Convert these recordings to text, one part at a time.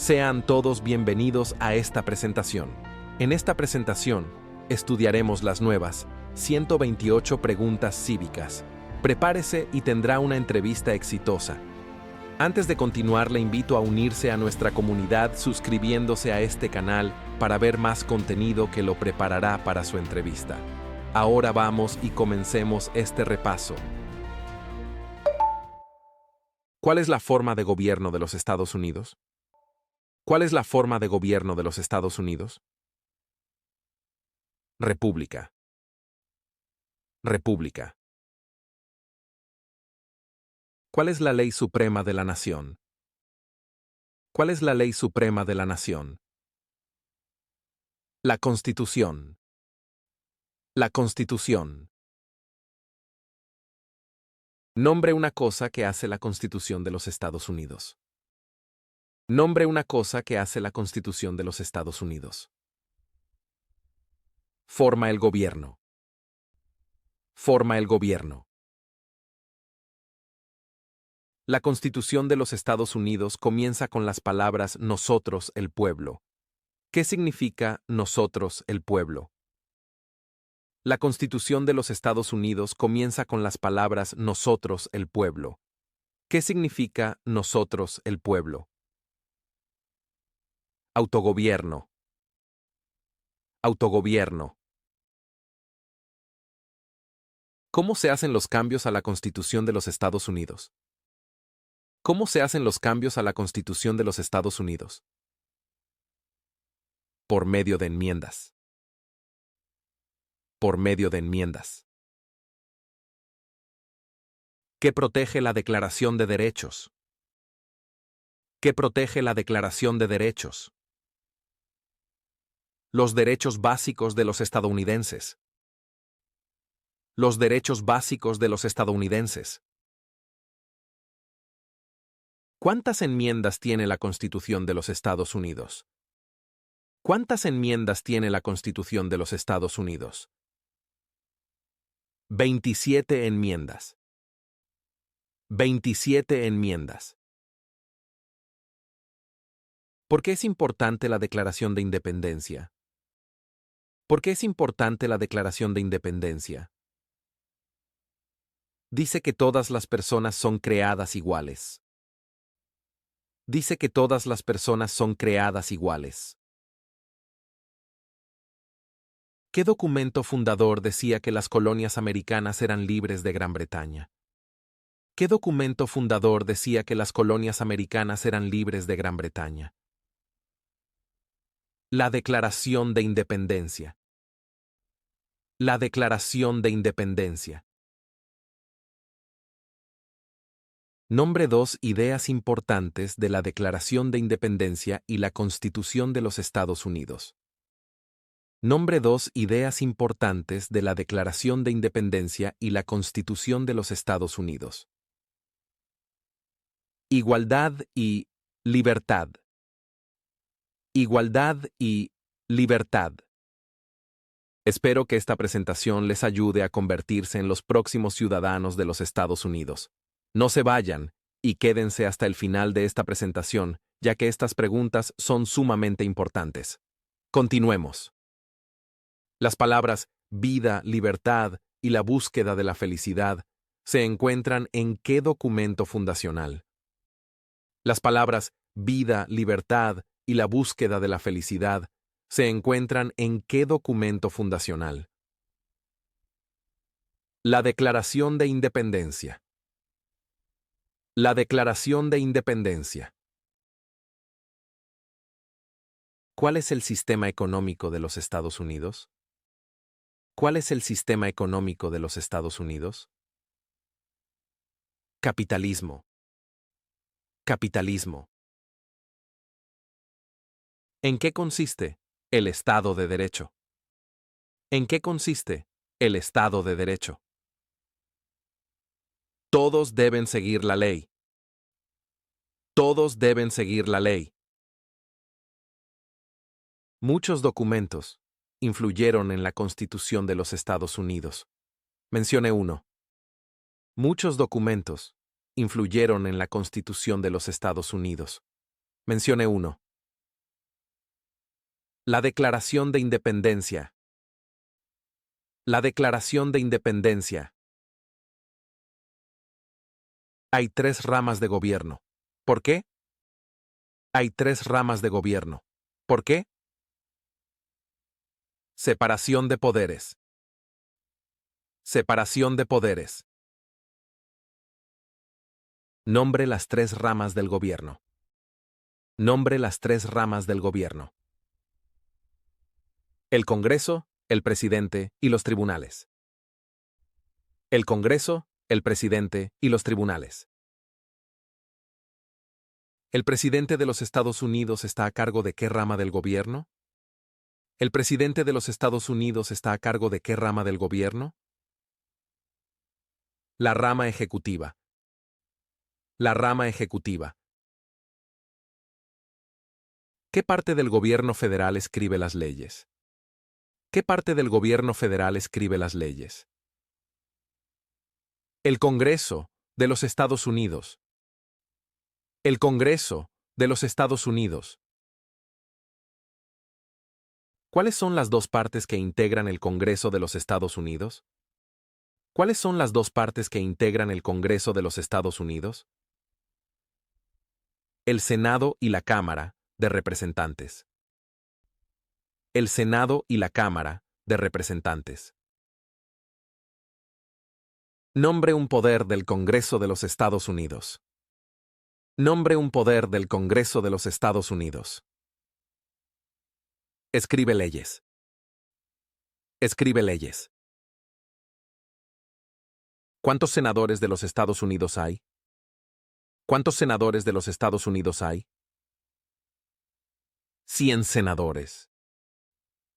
Sean todos bienvenidos a esta presentación. En esta presentación, estudiaremos las nuevas 128 preguntas cívicas. Prepárese y tendrá una entrevista exitosa. Antes de continuar, le invito a unirse a nuestra comunidad suscribiéndose a este canal para ver más contenido que lo preparará para su entrevista. Ahora vamos y comencemos este repaso. ¿Cuál es la forma de gobierno de los Estados Unidos? ¿Cuál es la forma de gobierno de los Estados Unidos? República. República. ¿Cuál es la ley suprema de la nación? ¿Cuál es la ley suprema de la nación? La Constitución. La Constitución. Nombre una cosa que hace la Constitución de los Estados Unidos. Nombre una cosa que hace la Constitución de los Estados Unidos. Forma el gobierno. Forma el gobierno. La Constitución de los Estados Unidos comienza con las palabras nosotros, el pueblo. ¿Qué significa nosotros, el pueblo? La Constitución de los Estados Unidos comienza con las palabras nosotros, el pueblo. ¿Qué significa nosotros, el pueblo? Autogobierno. Autogobierno. ¿Cómo se hacen los cambios a la Constitución de los Estados Unidos? ¿Cómo se hacen los cambios a la Constitución de los Estados Unidos? Por medio de enmiendas. Por medio de enmiendas. ¿Qué protege la Declaración de Derechos? ¿Qué protege la Declaración de Derechos? Los derechos básicos de los estadounidenses. Los derechos básicos de los estadounidenses. ¿Cuántas enmiendas tiene la Constitución de los Estados Unidos? ¿Cuántas enmiendas tiene la Constitución de los Estados Unidos? 27 enmiendas. 27 enmiendas. ¿Por qué es importante la Declaración de Independencia? ¿Por qué es importante la Declaración de Independencia? Dice que todas las personas son creadas iguales. Dice que todas las personas son creadas iguales. ¿Qué documento fundador decía que las colonias americanas eran libres de Gran Bretaña? ¿Qué documento fundador decía que las colonias americanas eran libres de Gran Bretaña? La Declaración de Independencia. La Declaración de Independencia. Nombre 2 ideas importantes de la Declaración de Independencia y la Constitución de los Estados Unidos. Nombre 2 ideas importantes de la Declaración de Independencia y la Constitución de los Estados Unidos. Igualdad y libertad. Igualdad y libertad. Espero que esta presentación les ayude a convertirse en los próximos ciudadanos de los Estados Unidos. No se vayan y quédense hasta el final de esta presentación, ya que estas preguntas son sumamente importantes. Continuemos. Las palabras vida, libertad y la búsqueda de la felicidad se encuentran en ¿qué documento fundacional? Las palabras vida, libertad y la búsqueda de la felicidad se encuentran en ¿qué documento fundacional? La Declaración de Independencia. La Declaración de Independencia. ¿Cuál es el sistema económico de los Estados Unidos? ¿Cuál es el sistema económico de los Estados Unidos? Capitalismo. Capitalismo. ¿En qué consiste el Estado de Derecho? ¿En qué consiste el Estado de Derecho? Todos deben seguir la ley. Todos deben seguir la ley. Muchos documentos influyeron en la Constitución de los Estados Unidos. Mencione uno. Muchos documentos influyeron en la Constitución de los Estados Unidos. Mencione uno. La Declaración de Independencia. La Declaración de Independencia. Hay 3 ramas de gobierno. ¿Por qué? Hay 3 ramas de gobierno. ¿Por qué? Separación de poderes. Separación de poderes. Nombre las 3 ramas del gobierno. Nombre las 3 ramas del gobierno. El Congreso, el presidente y los tribunales. El Congreso, el presidente y los tribunales. ¿El presidente de los Estados Unidos está a cargo de qué rama del gobierno? ¿El presidente de los Estados Unidos está a cargo de qué rama del gobierno? La rama ejecutiva. La rama ejecutiva. ¿Qué parte del gobierno federal escribe las leyes? ¿Qué parte del gobierno federal escribe las leyes? El Congreso de los Estados Unidos. El Congreso de los Estados Unidos. ¿Cuáles son las 2 partes que integran el Congreso de los Estados Unidos? ¿Cuáles son las 2 partes que integran el Congreso de los Estados Unidos? El Senado y la Cámara de Representantes. El Senado y la Cámara de Representantes. Nombre un poder del Congreso de los Estados Unidos. Nombre un poder del Congreso de los Estados Unidos. Escribe leyes. Escribe leyes. ¿Cuántos senadores de los Estados Unidos hay? ¿Cuántos senadores de los Estados Unidos hay? 100 senadores.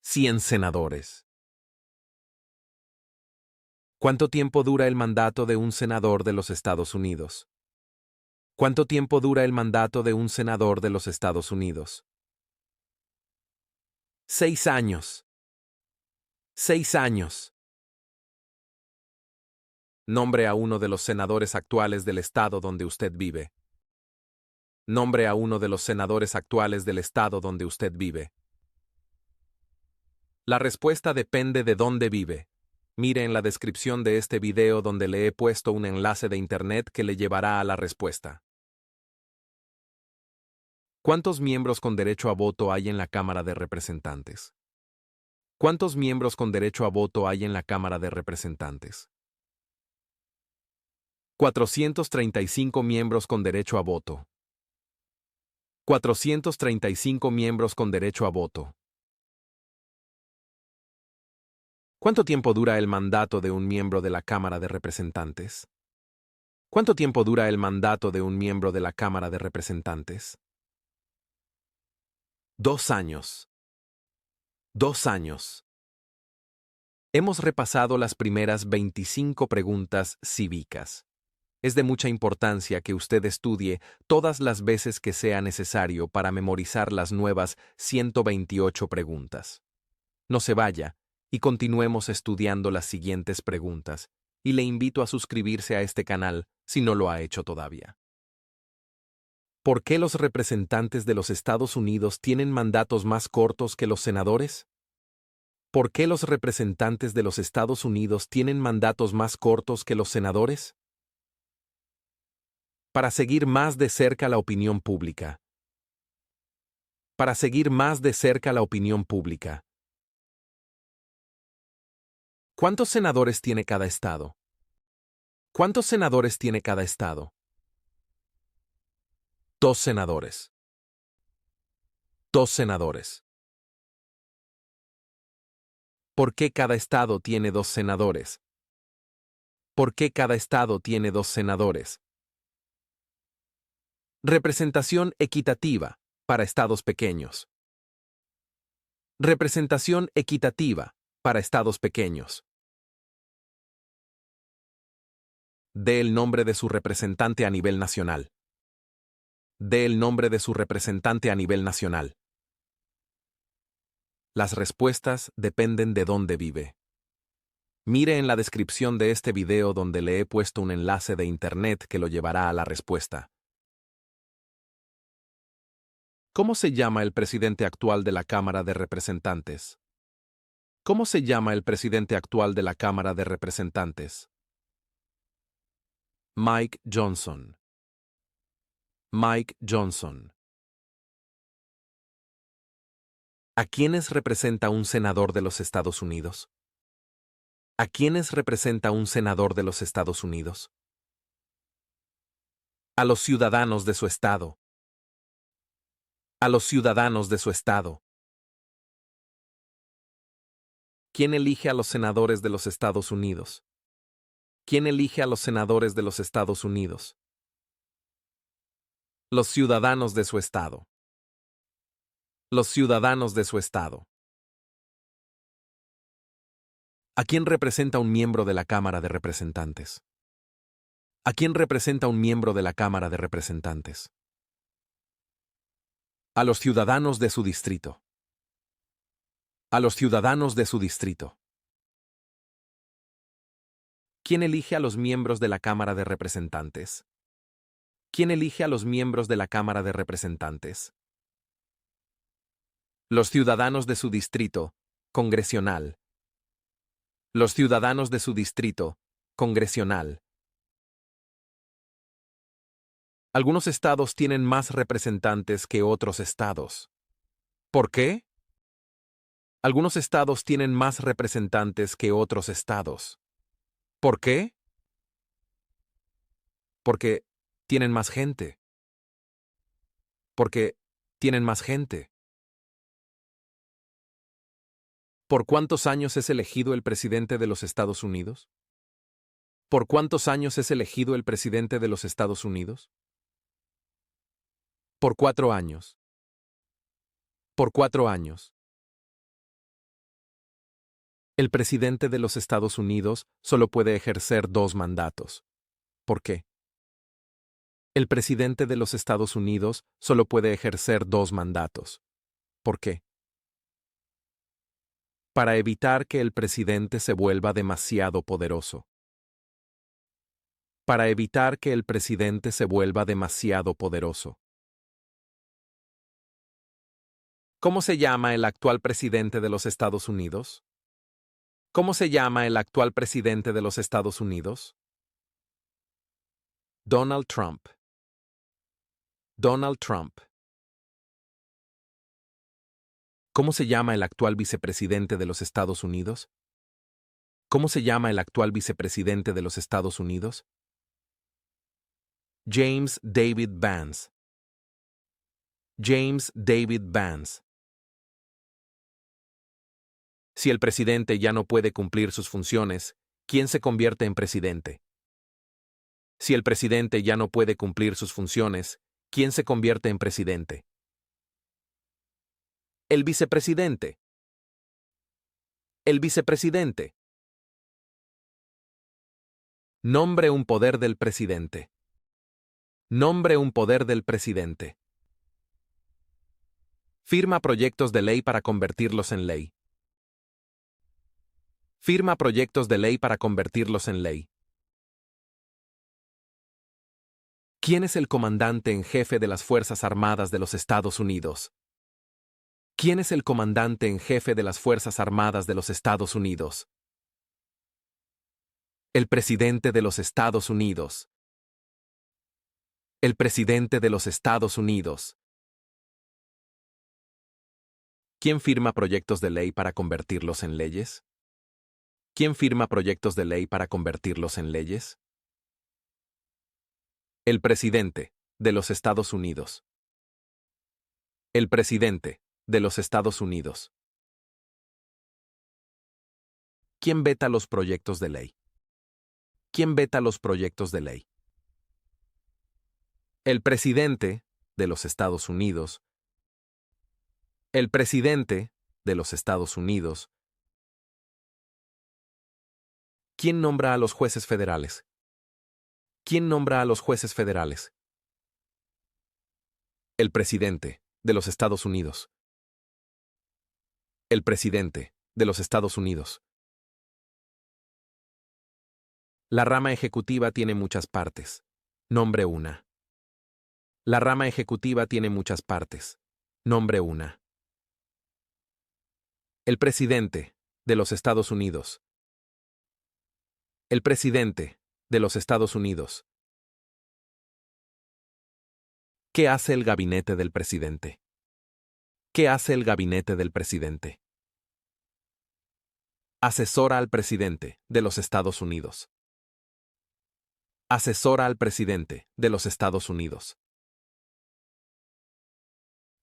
100 senadores. ¿Cuánto tiempo dura el mandato de un senador de los Estados Unidos? ¿Cuánto tiempo dura el mandato de un senador de los Estados Unidos? 6 años. 6 años. Nombre a uno de los senadores actuales del estado donde usted vive. Nombre a uno de los senadores actuales del estado donde usted vive. La respuesta depende de dónde vive. Mire en la descripción de este video donde le he puesto un enlace de internet que le llevará a la respuesta. ¿Cuántos miembros con derecho a voto hay en la Cámara de Representantes? ¿Cuántos miembros con derecho a voto hay en la Cámara de Representantes? 435 miembros con derecho a voto. 435 miembros con derecho a voto. ¿Cuánto tiempo dura el mandato de un miembro de la Cámara de Representantes? ¿Cuánto tiempo dura el mandato de un miembro de la Cámara de Representantes? 2 años. 2 años. Hemos repasado las primeras 25 preguntas cívicas. Es de mucha importancia que usted estudie todas las veces que sea necesario para memorizar las nuevas 128 preguntas. No se vaya y continuemos estudiando las siguientes preguntas, y le invito a suscribirse a este canal si no lo ha hecho todavía. ¿Por qué los representantes de los Estados Unidos tienen mandatos más cortos que los senadores? ¿Por qué los representantes de los Estados Unidos tienen mandatos más cortos que los senadores? Para seguir más de cerca la opinión pública. Para seguir más de cerca la opinión pública. ¿Cuántos senadores tiene cada estado? ¿Cuántos senadores tiene cada estado? 2 senadores. 2 senadores. ¿Por qué cada estado tiene 2 senadores? ¿Por qué cada estado tiene 2 senadores? Representación equitativa para estados pequeños. Representación equitativa para estados pequeños. Dé el nombre de su representante a nivel nacional. Dé el nombre de su representante a nivel nacional. Las respuestas dependen de dónde vive. Mire en la descripción de este video donde le he puesto un enlace de internet que lo llevará a la respuesta. ¿Cómo se llama el presidente actual de la Cámara de Representantes? ¿Cómo se llama el presidente actual de la Cámara de Representantes? Mike Johnson. Mike Johnson. ¿A quiénes representa un senador de los Estados Unidos? ¿A quiénes representa un senador de los Estados Unidos? A los ciudadanos de su estado. A los ciudadanos de su estado. ¿Quién elige a los senadores de los Estados Unidos? ¿Quién elige a los senadores de los Estados Unidos? Los ciudadanos de su estado. Los ciudadanos de su estado. ¿A quién representa un miembro de la Cámara de Representantes? ¿A quién representa un miembro de la Cámara de Representantes? A los ciudadanos de su distrito. A los ciudadanos de su distrito. ¿Quién elige a los miembros de la Cámara de Representantes? ¿Quién elige a los miembros de la Cámara de Representantes? Los ciudadanos de su distrito, congresional. Los ciudadanos de su distrito, congresional. Algunos estados tienen más representantes que otros estados. ¿Por qué? Algunos estados tienen más representantes que otros estados. ¿Por qué? Porque tienen más gente. Porque tienen más gente. ¿Por cuántos años es elegido el presidente de los Estados Unidos? ¿Por cuántos años es elegido el presidente de los Estados Unidos? Por 4 años. Por 4 años. El presidente de los Estados Unidos solo puede ejercer 2 mandatos. ¿Por qué? El presidente de los Estados Unidos solo puede ejercer 2 mandatos. ¿Por qué? Para evitar que el presidente se vuelva demasiado poderoso. Para evitar que el presidente se vuelva demasiado poderoso. ¿Cómo se llama el actual presidente de los Estados Unidos? ¿Cómo se llama el actual presidente de los Estados Unidos? Donald Trump. Donald Trump. ¿Cómo se llama el actual vicepresidente de los Estados Unidos? ¿Cómo se llama el actual vicepresidente de los Estados Unidos? James David Vance. James David Vance. Si el presidente ya no puede cumplir sus funciones, ¿quién se convierte en presidente? Si el presidente ya no puede cumplir sus funciones, ¿quién se convierte en presidente? El vicepresidente. El vicepresidente. Nombre un poder del presidente. Nombre un poder del presidente. Firma proyectos de ley para convertirlos en ley. Firma proyectos de ley para convertirlos en ley. ¿Quién es el comandante en jefe de las Fuerzas Armadas de los Estados Unidos? ¿Quién es el comandante en jefe de las Fuerzas Armadas de los Estados Unidos? El presidente de los Estados Unidos. El presidente de los Estados Unidos. ¿Quién firma proyectos de ley para convertirlos en leyes? ¿Quién firma proyectos de ley para convertirlos en leyes? El presidente de los Estados Unidos. El presidente de los Estados Unidos. ¿Quién veta los proyectos de ley? ¿Quién veta los proyectos de ley? El presidente de los Estados Unidos. El presidente de los Estados Unidos. ¿Quién nombra a los jueces federales? ¿Quién nombra a los jueces federales? El presidente de los Estados Unidos. El presidente de los Estados Unidos. La rama ejecutiva tiene muchas partes. Nombre una. La rama ejecutiva tiene muchas partes. Nombre 1. El presidente de los Estados Unidos. El presidente de los Estados Unidos. ¿Qué hace el gabinete del presidente? ¿Qué hace el gabinete del presidente? Asesora al presidente de los Estados Unidos. Asesora al presidente de los Estados Unidos.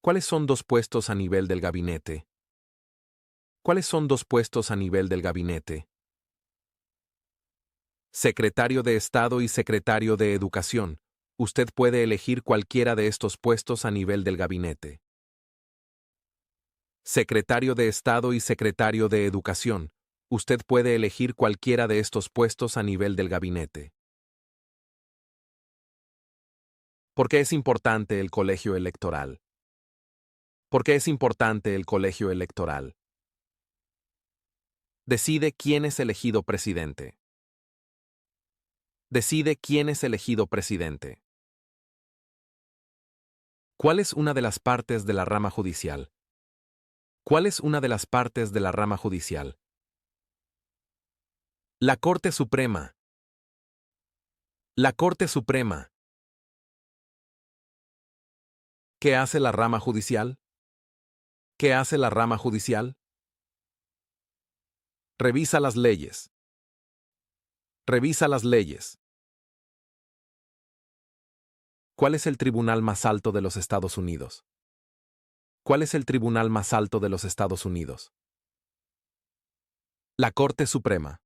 ¿Cuáles son dos puestos a nivel del gabinete? ¿Cuáles son dos puestos a nivel del gabinete? Secretario de Estado y Secretario de Educación. Usted puede elegir cualquiera de estos puestos a nivel del gabinete. Secretario de Estado y Secretario de Educación. Usted puede elegir cualquiera de estos puestos a nivel del gabinete. ¿Por qué es importante el colegio electoral? ¿Por qué es importante el colegio electoral? Decide quién es elegido presidente. Decide quién es elegido presidente. ¿Cuál es una de las partes de la rama judicial? ¿Cuál es una de las partes de la rama judicial? La Corte Suprema. La Corte Suprema. ¿Qué hace la rama judicial? ¿Qué hace la rama judicial? Revisa las leyes. Revisa las leyes. ¿Cuál es el tribunal más alto de los Estados Unidos? ¿Cuál es el tribunal más alto de los Estados Unidos? La Corte Suprema.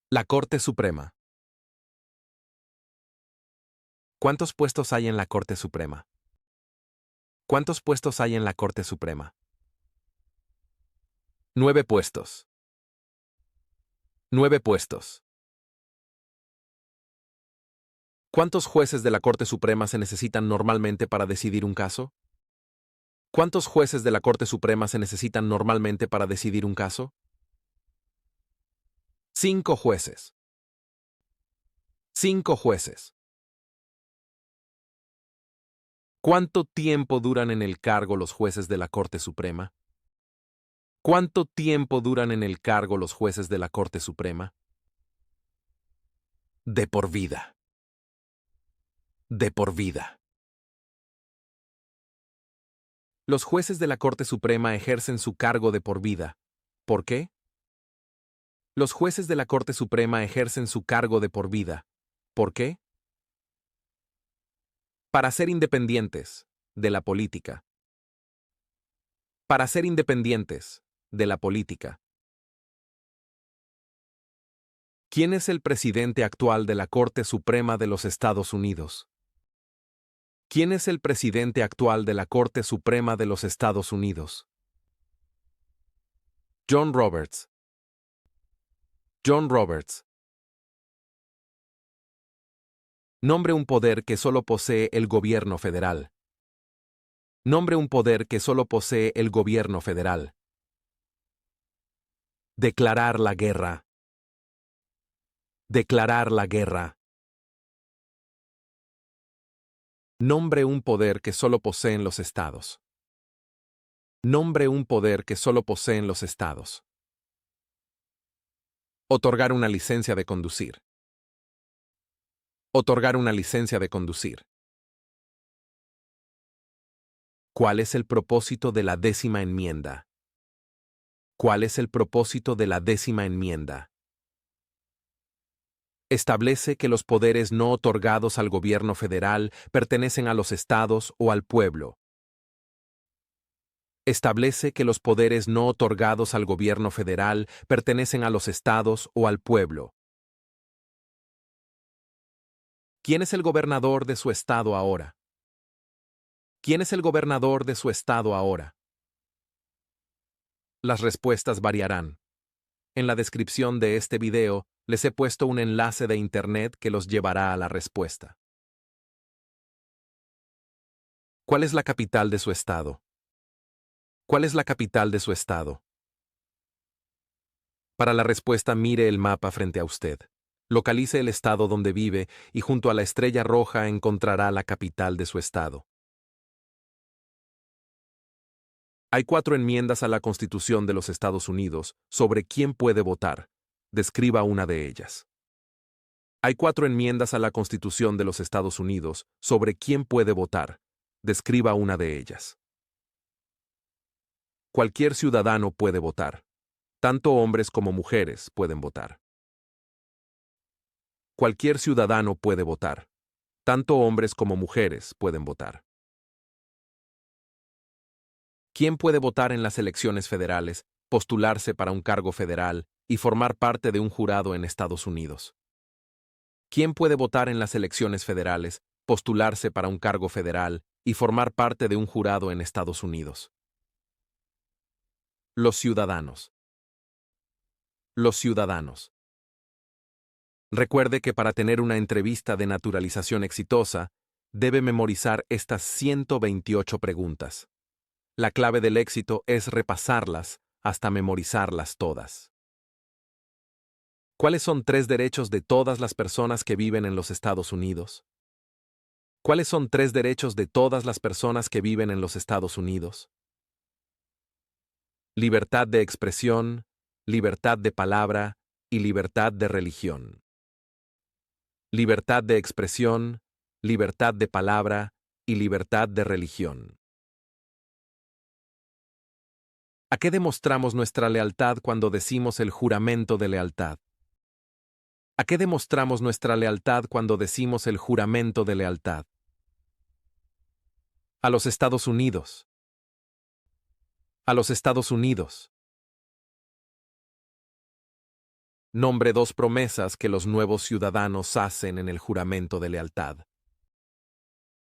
La Corte Suprema. ¿Cuántos puestos hay en la Corte Suprema? ¿Cuántos puestos hay en la Corte Suprema? 9 puestos. 9 puestos. ¿Cuántos jueces de la Corte Suprema se necesitan normalmente para decidir un caso? ¿Cuántos jueces de la Corte Suprema se necesitan normalmente para decidir un caso? 5 jueces. 5 jueces. ¿Cuánto tiempo duran en el cargo los jueces de la Corte Suprema? ¿Cuánto tiempo duran en el cargo los jueces de la Corte Suprema? De por vida. De por vida. Los jueces de la Corte Suprema ejercen su cargo de por vida. ¿Por qué? Los jueces de la Corte Suprema ejercen su cargo de por vida. ¿Por qué? Para ser independientes de la política. Para ser independientes de la política. ¿Quién es el presidente actual de la Corte Suprema de los Estados Unidos? ¿Quién es el presidente actual de la Corte Suprema de los Estados Unidos? John Roberts. John Roberts. Nombre un poder que solo posee el gobierno federal. Nombre un poder que solo posee el gobierno federal. Declarar la guerra. Declarar la guerra. Nombre un poder que solo poseen los estados. Nombre un poder que solo poseen los estados. Otorgar una licencia de conducir. Otorgar una licencia de conducir. ¿Cuál es el propósito de la 10ª enmienda? ¿Cuál es el propósito de la 10ª enmienda? Establece que los poderes no otorgados al gobierno federal pertenecen a los estados o al pueblo. Establece que los poderes no otorgados al gobierno federal pertenecen a los estados o al pueblo. ¿Quién es el gobernador de su estado ahora? ¿Quién es el gobernador de su estado ahora? Las respuestas variarán. En la descripción de este video les he puesto un enlace de internet que los llevará a la respuesta. ¿Cuál es la capital de su estado? ¿Cuál es la capital de su estado? Para la respuesta, mire el mapa frente a usted. Localice el estado donde vive y junto a la estrella roja encontrará la capital de su estado. Hay 4 enmiendas a la Constitución de los Estados Unidos sobre quién puede votar. Describa una de ellas. Hay 4 enmiendas a la Constitución de los Estados Unidos sobre quién puede votar. Describa una de ellas. Cualquier ciudadano puede votar. Tanto hombres como mujeres pueden votar. Cualquier ciudadano puede votar. Tanto hombres como mujeres pueden votar. ¿Quién puede votar en las elecciones federales, postularse para un cargo federal y formar parte de un jurado en Estados Unidos? ¿Quién puede votar en las elecciones federales, postularse para un cargo federal y formar parte de un jurado en Estados Unidos? Los ciudadanos. Los ciudadanos. Recuerde que para tener una entrevista de naturalización exitosa, debe memorizar estas 128 preguntas. La clave del éxito es repasarlas hasta memorizarlas todas. ¿Cuáles son 3 derechos de todas las personas que viven en los Estados Unidos? ¿Cuáles son 3 derechos de todas las personas que viven en los Estados Unidos? Libertad de expresión, libertad de palabra y libertad de religión. Libertad de expresión, libertad de palabra y libertad de religión. ¿A qué demostramos nuestra lealtad cuando decimos el juramento de lealtad? ¿A qué demostramos nuestra lealtad cuando decimos el juramento de lealtad? A los Estados Unidos. A los Estados Unidos. Nombre 2 promesas que los nuevos ciudadanos hacen en el juramento de lealtad.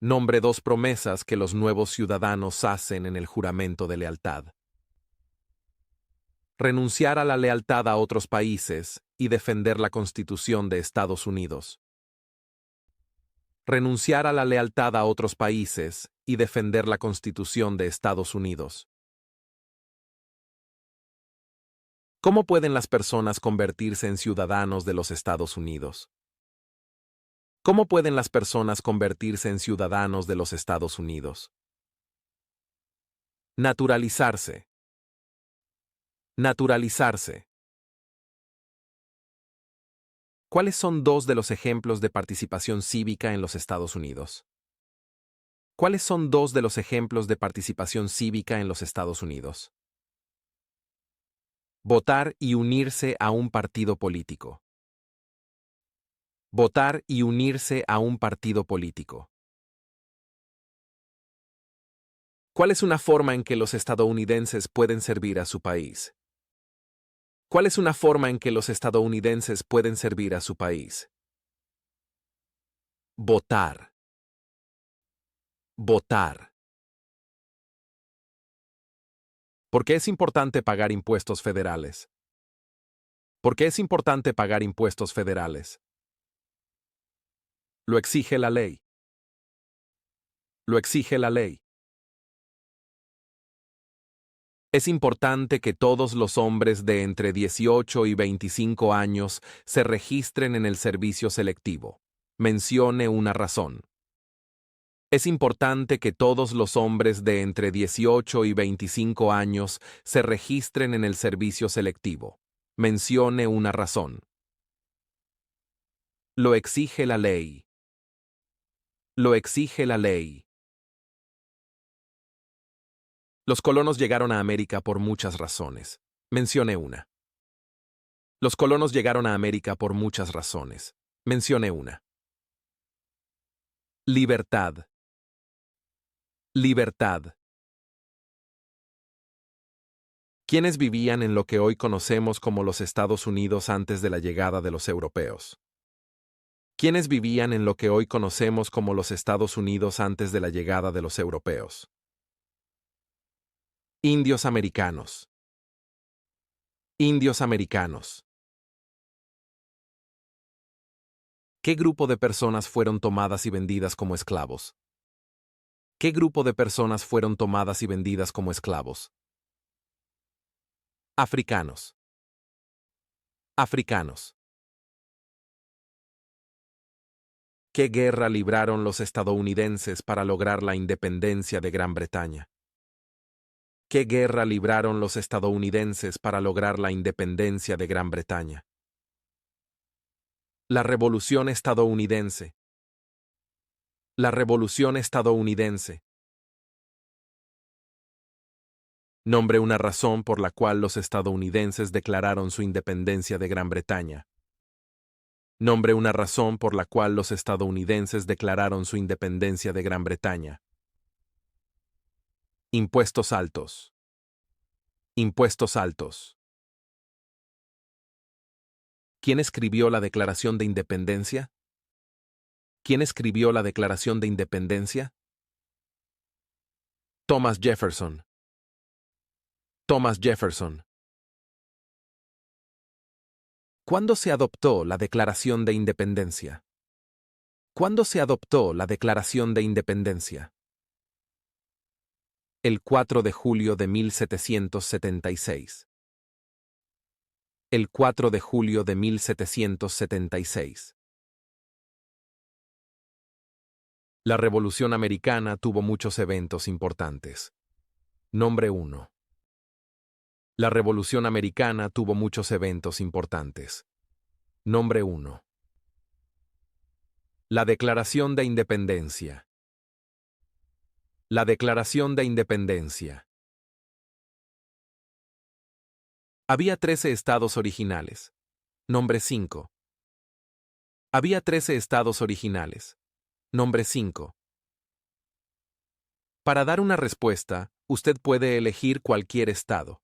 Nombre 2 promesas que los nuevos ciudadanos hacen en el juramento de lealtad. Renunciar a la lealtad a otros países y defender la Constitución de Estados Unidos. Renunciar a la lealtad a otros países y defender la Constitución de Estados Unidos. ¿Cómo pueden las personas convertirse en ciudadanos de los Estados Unidos? ¿Cómo pueden las personas convertirse en ciudadanos de los Estados Unidos? Naturalizarse. Naturalizarse. ¿Cuáles son 2 de los ejemplos de participación cívica en los Estados Unidos? ¿Cuáles son 2 de los ejemplos de participación cívica en los Estados Unidos? Votar y unirse a un partido político. Votar y unirse a un partido político. ¿Cuál es una forma en que los estadounidenses pueden servir a su país? ¿Cuál es una forma en que los estadounidenses pueden servir a su país? Votar. Votar. ¿Por qué es importante pagar impuestos federales? ¿Por qué es importante pagar impuestos federales? Lo exige la ley. Lo exige la ley. Es importante que todos los hombres de entre 18 y 25 años se registren en el servicio selectivo. Mencione una razón. Es importante que todos los hombres de entre 18 y 25 años se registren en el servicio selectivo. Mencione una razón. Lo exige la ley. Lo exige la ley. Los colonos llegaron a América por muchas razones. Mencione una. Los colonos llegaron a América por muchas razones. Mencione una. Libertad. Libertad. ¿Quiénes vivían en lo que hoy conocemos como los Estados Unidos antes de la llegada de los europeos? ¿Quiénes vivían en lo que hoy conocemos como los Estados Unidos antes de la llegada de los europeos? Indios americanos. Indios americanos. ¿Qué grupo de personas fueron tomadas y vendidas como esclavos? ¿Qué grupo de personas fueron tomadas y vendidas como esclavos? Africanos. Africanos. ¿Qué guerra libraron los estadounidenses para lograr la independencia de Gran Bretaña? ¿Qué guerra libraron los estadounidenses para lograr la independencia de Gran Bretaña? La Revolución estadounidense. La Revolución estadounidense. Nombre una razón por la cual los estadounidenses declararon su independencia de Gran Bretaña. Nombre una razón por la cual los estadounidenses declararon su independencia de Gran Bretaña. Impuestos altos. Impuestos altos. ¿Quién escribió la Declaración de Independencia? ¿Quién escribió la Declaración de Independencia? Thomas Jefferson. Thomas Jefferson. ¿Cuándo se adoptó la Declaración de Independencia? ¿Cuándo se adoptó la Declaración de Independencia? El 4 de julio de 1776. El 4 de julio de 1776. La Revolución Americana tuvo muchos eventos importantes. Nombre 1. La Revolución Americana tuvo muchos eventos importantes. Nombre 1. La Declaración de Independencia. La Declaración de Independencia. Había 13 estados originales. Nombre 5. Había 13 estados originales. Nombre 5. Para dar una respuesta, usted puede elegir cualquier estado.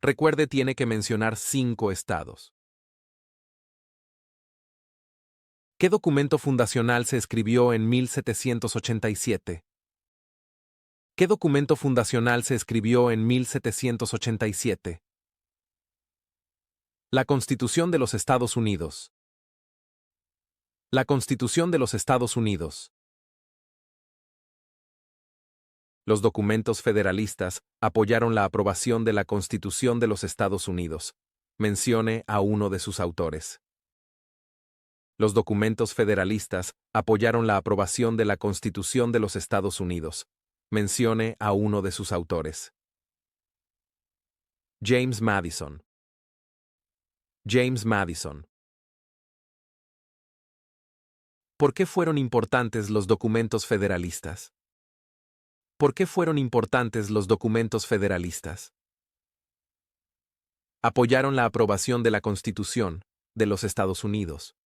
Recuerde, tiene que mencionar 5 estados. ¿Qué documento fundacional se escribió en 1787? ¿Qué documento fundacional se escribió en 1787? La Constitución de los Estados Unidos. La Constitución de los Estados Unidos. Los documentos federalistas apoyaron la aprobación de la Constitución de los Estados Unidos. Mencione a uno de sus autores. Los documentos federalistas apoyaron la aprobación de la Constitución de los Estados Unidos. Mencione a uno de sus autores. James Madison. James Madison. ¿Por qué fueron importantes los documentos federalistas? ¿Por qué fueron importantes los documentos federalistas? Apoyaron la aprobación de la Constitución de los Estados Unidos.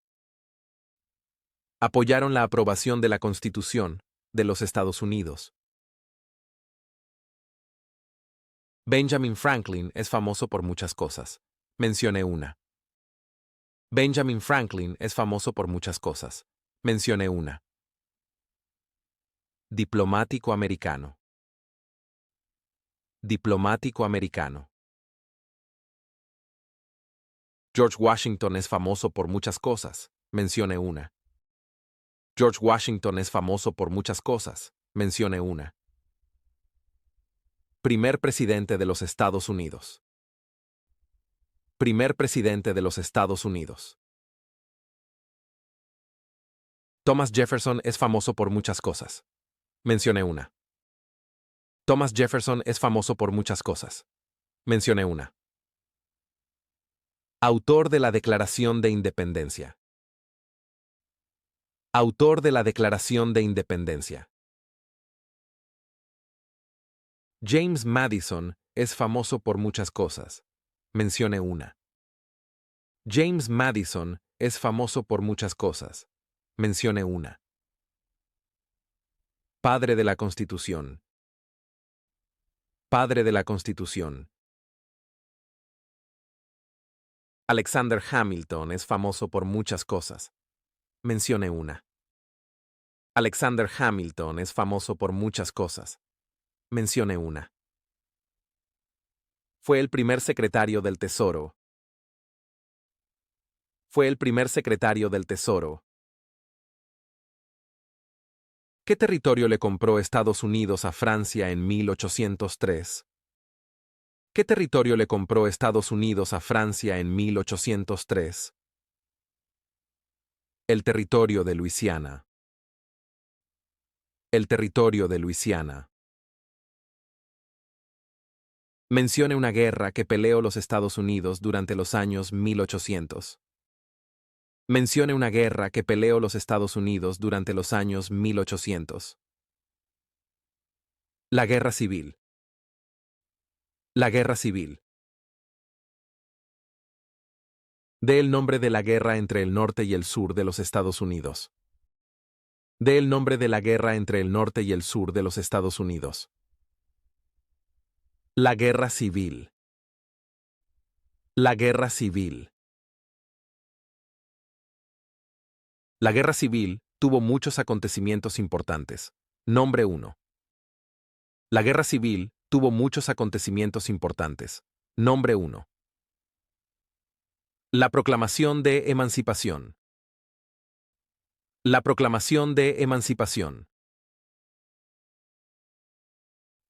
Apoyaron la aprobación de la Constitución de los Estados Unidos. Benjamin Franklin es famoso por muchas cosas. Mencione una. Benjamin Franklin es famoso por muchas cosas. Mencione una. Diplomático americano. Diplomático americano. George Washington es famoso por muchas cosas. Mencione una. George Washington es famoso por muchas cosas. Mencione una. Primer presidente de los Estados Unidos. Primer presidente de los Estados Unidos. Thomas Jefferson es famoso por muchas cosas. Mencione una. Thomas Jefferson es famoso por muchas cosas. Mencione una. Autor de la Declaración de Independencia. Autor de la Declaración de Independencia. James Madison es famoso por muchas cosas. Mencione una. James Madison es famoso por muchas cosas. Mencione una. Padre de la Constitución. Padre de la Constitución. Alexander Hamilton es famoso por muchas cosas. Mencione una. Alexander Hamilton es famoso por muchas cosas. Mencione una. Fue el primer secretario del Tesoro. Fue el primer secretario del Tesoro. ¿Qué territorio le compró Estados Unidos a Francia en 1803? ¿Qué territorio le compró Estados Unidos a Francia en 1803? El territorio de Luisiana. El territorio de Luisiana. Mencione una guerra que peleó los Estados Unidos durante los años 1800. Mencione una guerra que peleó los Estados Unidos durante los años 1800. La Guerra Civil. La Guerra Civil. Dé el nombre de la guerra entre el norte y el sur de los Estados Unidos. Dé el nombre de la guerra entre el norte y el sur de los Estados Unidos. La Guerra Civil. La Guerra Civil. La Guerra Civil tuvo muchos acontecimientos importantes. Nombre 1. La Guerra Civil tuvo muchos acontecimientos importantes. Nombre 1. La Proclamación de Emancipación. La Proclamación de Emancipación.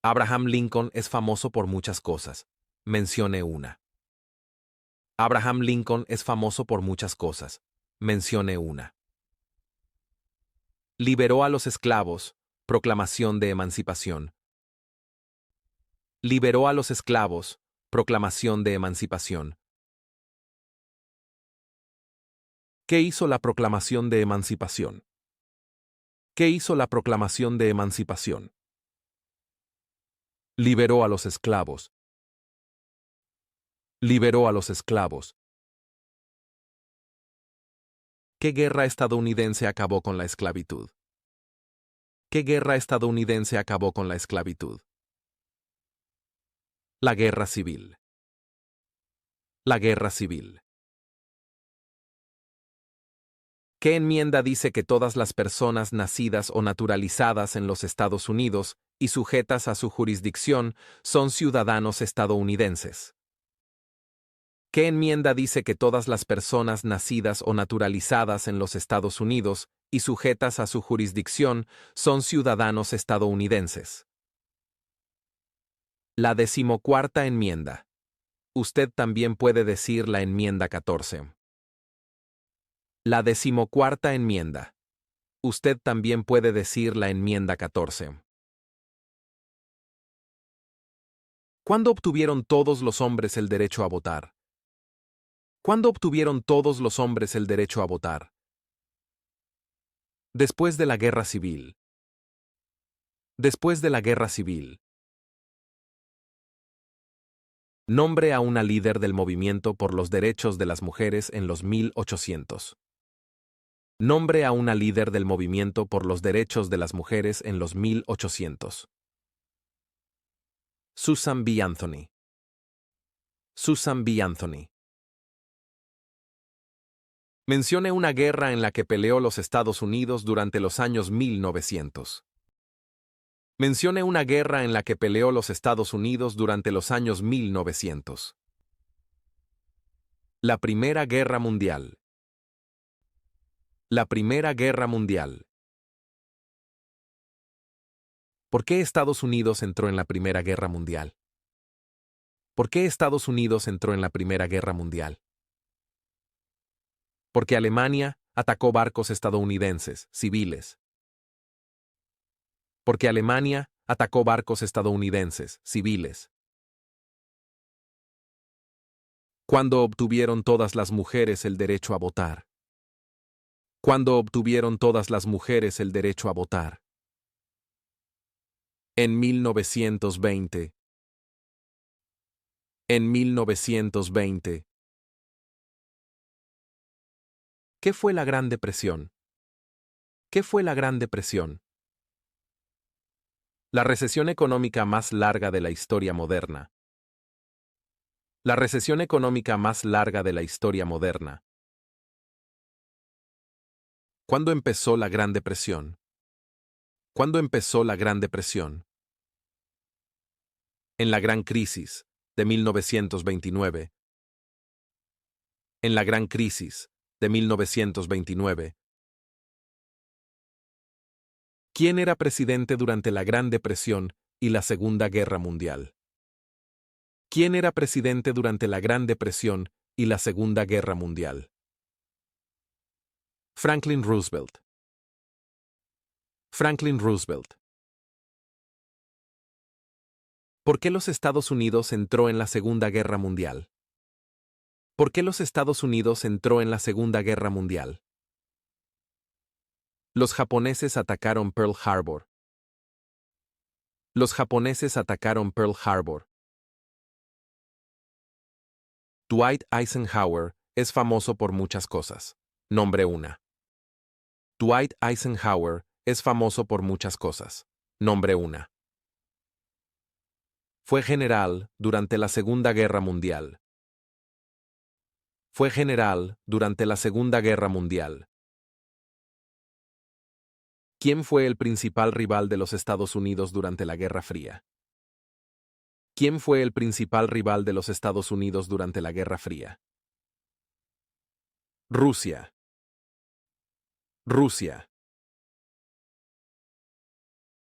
Abraham Lincoln es famoso por muchas cosas. Mencione una. Abraham Lincoln es famoso por muchas cosas. Mencione una. Liberó a los esclavos. Proclamación de Emancipación. Liberó a los esclavos. Proclamación de Emancipación. ¿Qué hizo la Proclamación de Emancipación? ¿Qué hizo la Proclamación de Emancipación? Liberó a los esclavos. Liberó a los esclavos. ¿Qué guerra estadounidense acabó con la esclavitud? ¿Qué guerra estadounidense acabó con la esclavitud? La Guerra Civil. La Guerra Civil. ¿Qué enmienda dice que todas las personas nacidas o naturalizadas en los Estados Unidos y sujetas a su jurisdicción son ciudadanos estadounidenses? ¿Qué enmienda dice que todas las personas nacidas o naturalizadas en los Estados Unidos y sujetas a su jurisdicción son ciudadanos estadounidenses? La 14ª enmienda. Usted también puede decir la enmienda 14. La 14ª enmienda. Usted también puede decir la enmienda 14. ¿Cuándo obtuvieron todos los hombres el derecho a votar? ¿Cuándo obtuvieron todos los hombres el derecho a votar? Después de la Guerra Civil. Después de la Guerra Civil. Nombre a una líder del movimiento por los derechos de las mujeres en los 1800. Nombre a una líder del movimiento por los derechos de las mujeres en los 1800. Susan B. Anthony. Susan B. Anthony. Mencione una guerra en la que peleó los Estados Unidos durante los años 1900. Mencione una guerra en la que peleó los Estados Unidos durante los años 1900. La Primera Guerra Mundial. La Primera Guerra Mundial. ¿Por qué Estados Unidos entró en la Primera Guerra Mundial? ¿Por qué Estados Unidos entró en la Primera Guerra Mundial? Porque Alemania atacó barcos estadounidenses, civiles. Porque Alemania atacó barcos estadounidenses, civiles. Cuando obtuvieron todas las mujeres el derecho a votar. Cuando obtuvieron todas las mujeres el derecho a votar. En 1920. En 1920. ¿Qué fue la Gran Depresión? ¿Qué fue la Gran Depresión? La recesión económica más larga de la historia moderna. La recesión económica más larga de la historia moderna. ¿Cuándo empezó la Gran Depresión? ¿Cuándo empezó la Gran Depresión? En la Gran Crisis de 1929. En la Gran Crisis de 1929. ¿Quién era presidente durante la Gran Depresión y la Segunda Guerra Mundial? ¿Quién era presidente durante la Gran Depresión y la Segunda Guerra Mundial? Franklin Roosevelt. Franklin Roosevelt. ¿Por qué los Estados Unidos entró en la Segunda Guerra Mundial? ¿Por qué los Estados Unidos entró en la Segunda Guerra Mundial? Los japoneses atacaron Pearl Harbor. Los japoneses atacaron Pearl Harbor. Dwight Eisenhower es famoso por muchas cosas. Nombre 1. Dwight Eisenhower es famoso por muchas cosas. Nombre 1. Fue general durante la Segunda Guerra Mundial. Fue general durante la Segunda Guerra Mundial. ¿Quién fue el principal rival de los Estados Unidos durante la Guerra Fría? ¿Quién fue el principal rival de los Estados Unidos durante la Guerra Fría? Rusia. Rusia.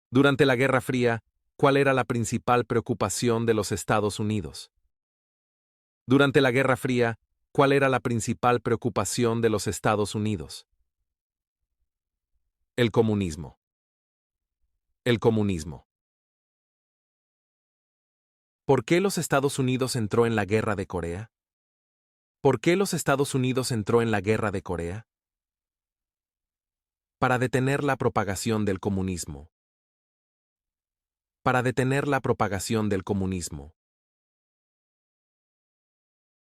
Durante la Guerra Fría, ¿cuál era la principal preocupación de los Estados Unidos? Durante la Guerra Fría, ¿cuál era la principal preocupación de los Estados Unidos? El comunismo. El comunismo. ¿Por qué los Estados Unidos entró en la Guerra de Corea? ¿Por qué los Estados Unidos entró en la Guerra de Corea? Para detener la propagación del comunismo. Para detener la propagación del comunismo.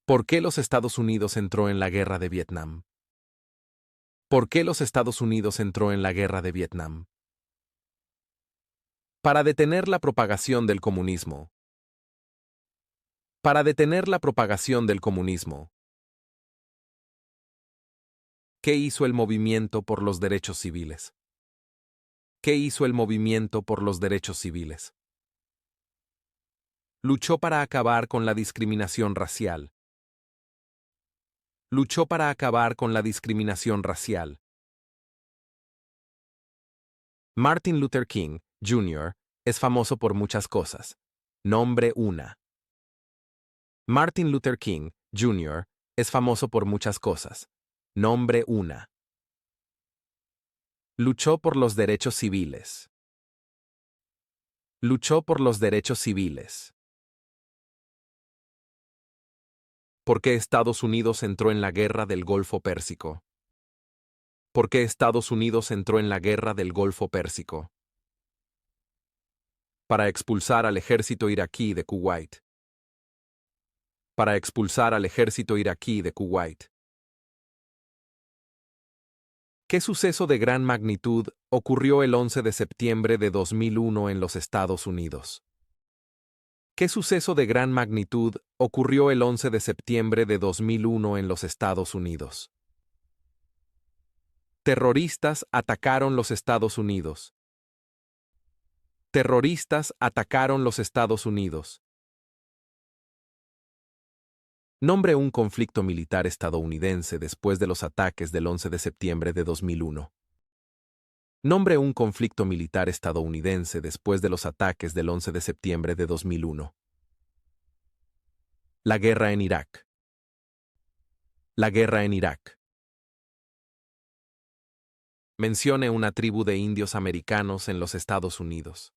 ¿Por qué los Estados Unidos entró en la Guerra de Vietnam? ¿Por qué los Estados Unidos entró en la Guerra de Vietnam? Para detener la propagación del comunismo. Para detener la propagación del comunismo. ¿Qué hizo el movimiento por los derechos civiles? ¿Qué hizo el movimiento por los derechos civiles? Luchó para acabar con la discriminación racial. Luchó para acabar con la discriminación racial. Martin Luther King, Jr., es famoso por muchas cosas. Nombre 1. Martin Luther King, Jr., es famoso por muchas cosas. Nombre 1. Luchó por los derechos civiles. Luchó por los derechos civiles. ¿Por qué Estados Unidos entró en la Guerra del Golfo Pérsico? ¿Por qué Estados Unidos entró en la Guerra del Golfo Pérsico? Para expulsar al ejército iraquí de Kuwait. Para expulsar al ejército iraquí de Kuwait. ¿Qué suceso de gran magnitud ocurrió el 11 de septiembre de 2001 en los Estados Unidos? ¿Qué suceso de gran magnitud ocurrió el 11 de septiembre de 2001 en los Estados Unidos? Terroristas atacaron los Estados Unidos. Terroristas atacaron los Estados Unidos. Nombre un conflicto militar estadounidense después de los ataques del 11 de septiembre de 2001. Nombre un conflicto militar estadounidense después de los ataques del 11 de septiembre de 2001. La guerra en Irak. La guerra en Irak. Mencione una tribu de indios americanos en los Estados Unidos.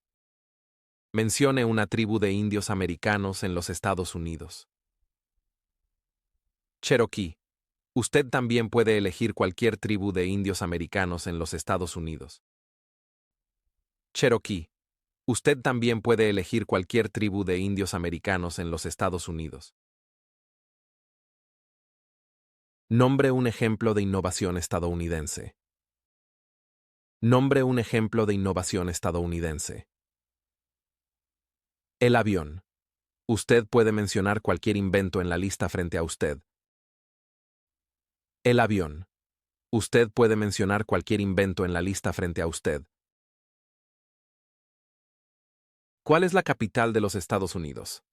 Mencione una tribu de indios americanos en los Estados Unidos. Cherokee. Usted también puede elegir cualquier tribu de indios americanos en los Estados Unidos. Cherokee. Usted también puede elegir cualquier tribu de indios americanos en los Estados Unidos. Nombre un ejemplo de innovación estadounidense. Nombre un ejemplo de innovación estadounidense. El avión. Usted puede mencionar cualquier invento en la lista frente a usted. El avión. Usted puede mencionar cualquier invento en la lista frente a usted. ¿Cuál es la capital de los Estados Unidos?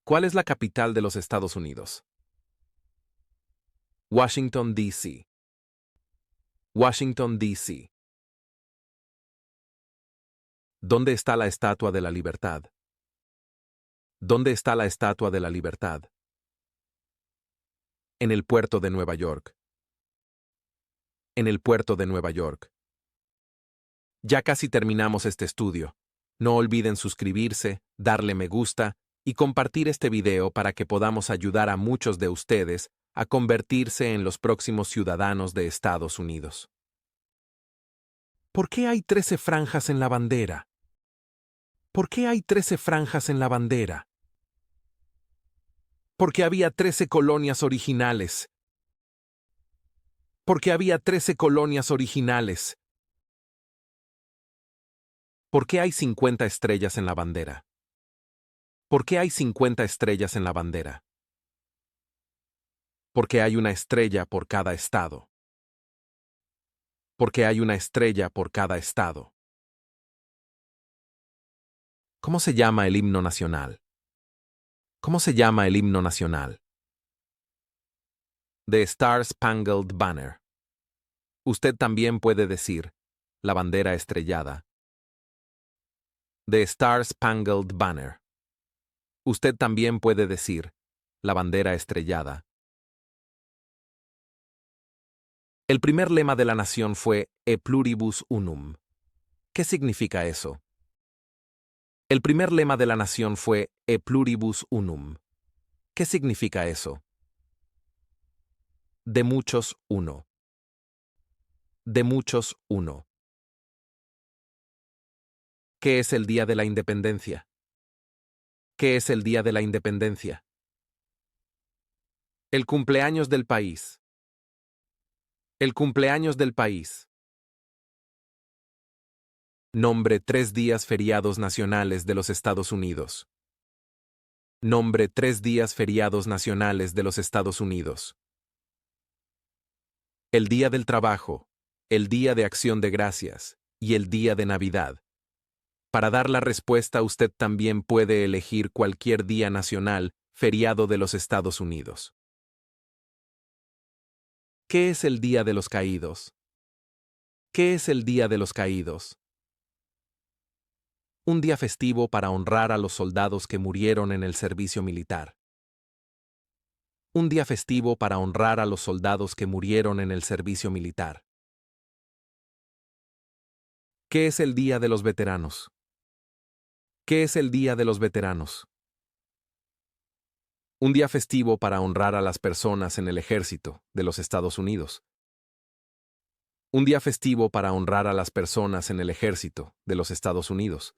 ¿Cuál es la capital de los Estados Unidos? Washington, D.C. Washington, D.C. ¿Dónde está la Estatua de la Libertad? ¿Dónde está la Estatua de la Libertad? En el puerto de Nueva York. En el puerto de Nueva York. Ya casi terminamos este estudio. No olviden suscribirse, darle me gusta y compartir este video para que podamos ayudar a muchos de ustedes a convertirse en los próximos ciudadanos de Estados Unidos. ¿Por qué hay 13 franjas en la bandera? ¿Por qué hay 13 franjas en la bandera? Porque había 13 colonias originales. Porque había 13 colonias originales. ¿Por qué hay 50 estrellas en la bandera? ¿Por qué hay 50 estrellas en la bandera? Porque hay una estrella por cada estado. Porque hay una estrella por cada estado. ¿Cómo se llama el himno nacional? ¿Cómo se llama el himno nacional? The Star Spangled Banner. Usted también puede decir la bandera estrellada. The Star Spangled Banner. Usted también puede decir la bandera estrellada. El primer lema de la nación fue E pluribus unum. ¿Qué significa eso? El primer lema de la nación fue E pluribus unum. ¿Qué significa eso? De muchos, uno. De muchos, uno. ¿Qué es el Día de la Independencia? ¿Qué es el Día de la Independencia? El cumpleaños del país. El cumpleaños del país. Nombre 3 días feriados nacionales de los Estados Unidos. Nombre 3 días feriados nacionales de los Estados Unidos. El Día del Trabajo, el Día de Acción de Gracias y el Día de Navidad. Para dar la respuesta, usted también puede elegir cualquier día nacional feriado de los Estados Unidos. ¿Qué es el Día de los Caídos? ¿Qué es el Día de los Caídos? Un día festivo para honrar a los soldados que murieron en el servicio militar. Un día festivo para honrar a los soldados que murieron en el servicio militar. ¿Qué es el Día de los Veteranos? ¿Qué es el Día de los Veteranos? Un día festivo para honrar a las personas en el ejército de los Estados Unidos. Un día festivo para honrar a las personas en el ejército de los Estados Unidos.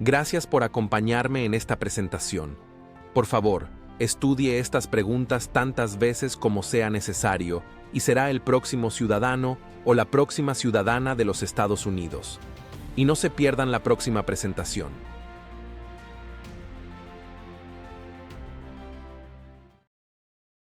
Gracias por acompañarme en esta presentación. Por favor, estudie estas preguntas tantas veces como sea necesario y será el próximo ciudadano o la próxima ciudadana de los Estados Unidos. Y no se pierdan la próxima presentación.